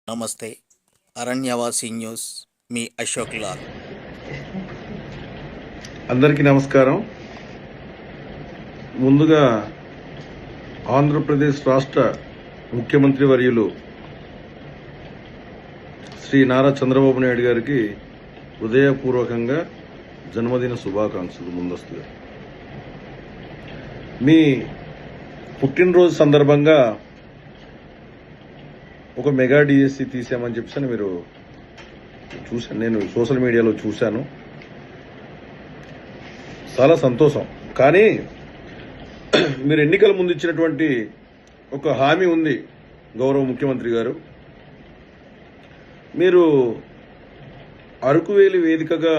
నమస్తే. అరణ్యవాసి న్యూస్ మీ అశోక్ లాల్. అందరికీ నమస్కారం. ముందుగా ఆంధ్రప్రదేశ్ రాష్ట్ర ముఖ్యమంత్రి వర్యులు శ్రీ నారా చంద్రబాబు నాయుడు గారికి హృదయపూర్వకంగా జన్మదిన శుభాకాంక్షలు ముందస్తుగా. మీ పుట్టినరోజు సందర్భంగా ఒక మెగా డిఎస్సి తీసామని చెప్పేసి మీరు చూశాను, నేను సోషల్ మీడియాలో చూశాను. చాలా సంతోషం. కానీ మీరు ఎన్నికల ముందు ఇచ్చినటువంటి ఒక హామీ ఉంది గౌరవ ముఖ్యమంత్రి గారు. మీరు అరకువేలి వేదికగా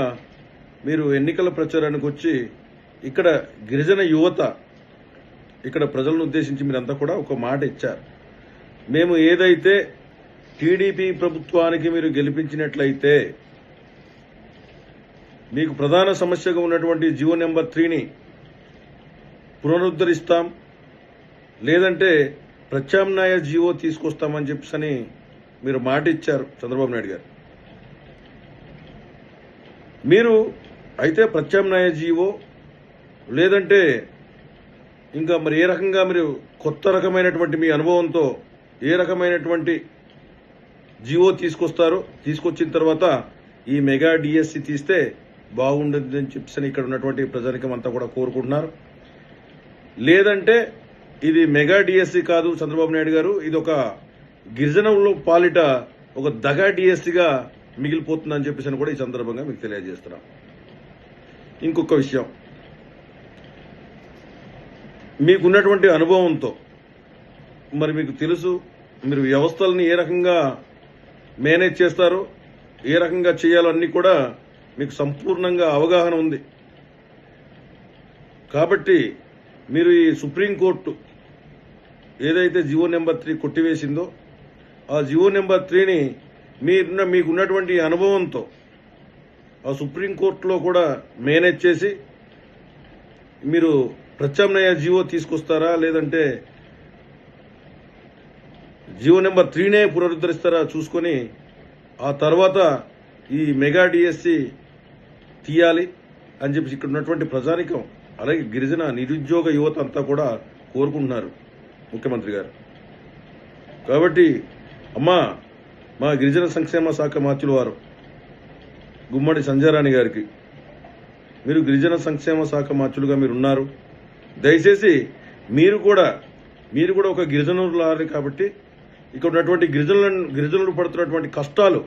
మీరు ఎన్నికల ప్రచారానికి వచ్చి ఇక్కడ గిరిజన యువత, ఇక్కడ ప్రజలను ఉద్దేశించి మీరంతా కూడా ఒక మాట ఇచ్చారు. మేము ఏదైతే టీడీపీ ప్రభుత్వానికి మీరు గెలిపించినట్లయితే మీకు ప్రధాన సమస్యగా ఉన్నటువంటి జీవో నెంబర్ 3ని పునరుద్ధరిస్తాం, లేదంటే ప్రత్యామ్నాయ జీవో తీసుకొస్తామని చెప్పని మీరు మాట ఇచ్చారు చంద్రబాబు నాయుడు గారు. మీరు అయితే ప్రత్యామ్నాయ జీవో లేదంటే ఇంకా మరి ఏ రకంగా మీరు కొత్త రకమైనటువంటి మీ అనుభవంతో ఏ రకమైనటువంటి జీవో తీసుకొస్తారో, తీసుకొచ్చిన తర్వాత ఈ మెగా డిఎస్సి తీస్తే బాగుండదని చెప్పి ఇక్కడ ఉన్నటువంటి ప్రజానికం అంతా కూడా కోరుకుంటున్నారు. లేదంటే ఇది మెగా డిఎస్సి కాదు చంద్రబాబు నాయుడు గారు, ఇది ఒక గిరిజనుల పాలిట ఒక దగా డిఎస్సిగా మిగిలిపోతుందని చెప్పేసి కూడా ఈ సందర్భంగా మీకు తెలియజేస్తున్నాం. ఇంకొక విషయం, మీకున్నటువంటి అనుభవంతో మరి మీకు తెలుసు మీరు వ్యవస్థలని ఏ రకంగా మేనేజ్ చేస్తారో, ఏ రకంగా చేయాలో అన్ని కూడా మీకు సంపూర్ణంగా అవగాహన ఉంది. కాబట్టి మీరు ఈ సుప్రీంకోర్టు ఏదైతే జీవో నెంబర్ 3 కొట్టివేసిందో ఆ జీవో నెంబర్ 3ని మీకున్నటువంటి అనుభవంతో ఆ సుప్రీంకోర్టులో కూడా మేనేజ్ చేసి మీరు ప్రత్యామ్నాయ జీవో తీసుకొస్తారా, లేదంటే జీవో నెంబర్ 3నే పునరుద్ధరిస్తారా చూసుకొని ఆ తర్వాత ఈ మెగా డిఎస్సి తీయాలి అని చెప్పి ఇక్కడ ఉన్నటువంటి ప్రజానికం, అలాగే గిరిజన నిరుద్యోగ యువత అంతా కూడా కోరుకుంటున్నారు ముఖ్యమంత్రి గారు. కాబట్టి అమ్మా, మా గిరిజన సంక్షేమ శాఖ మంత్రుల వారు గుమ్మడి సంజయరాణి గారికి, మీరు గిరిజన సంక్షేమ శాఖ మంత్రులుగా మీరు ఉన్నారు, దయచేసి మీరు కూడా ఒక గిరిజనులారు కాబట్టి ఇక్కడ ఉన్నటువంటి గిరిజనులు పడుతున్నటువంటి కష్టాలు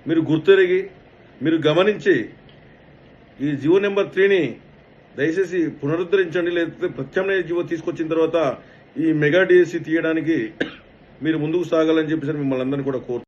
మీరు గుర్తెరిగి మీరు గమనించి ఈ జీవో నెంబర్ 3ని దయచేసి పునరుద్ధరించండి, లేకపోతే ప్రత్యామ్నాయ జీవో తీసుకొచ్చిన తర్వాత ఈ మెగా డిఎస్సి తీయడానికి మీరు ముందుకు సాగాలని చెప్పేసి మిమ్మల్ని అందరినీ కూడా కోరుతున్నాను.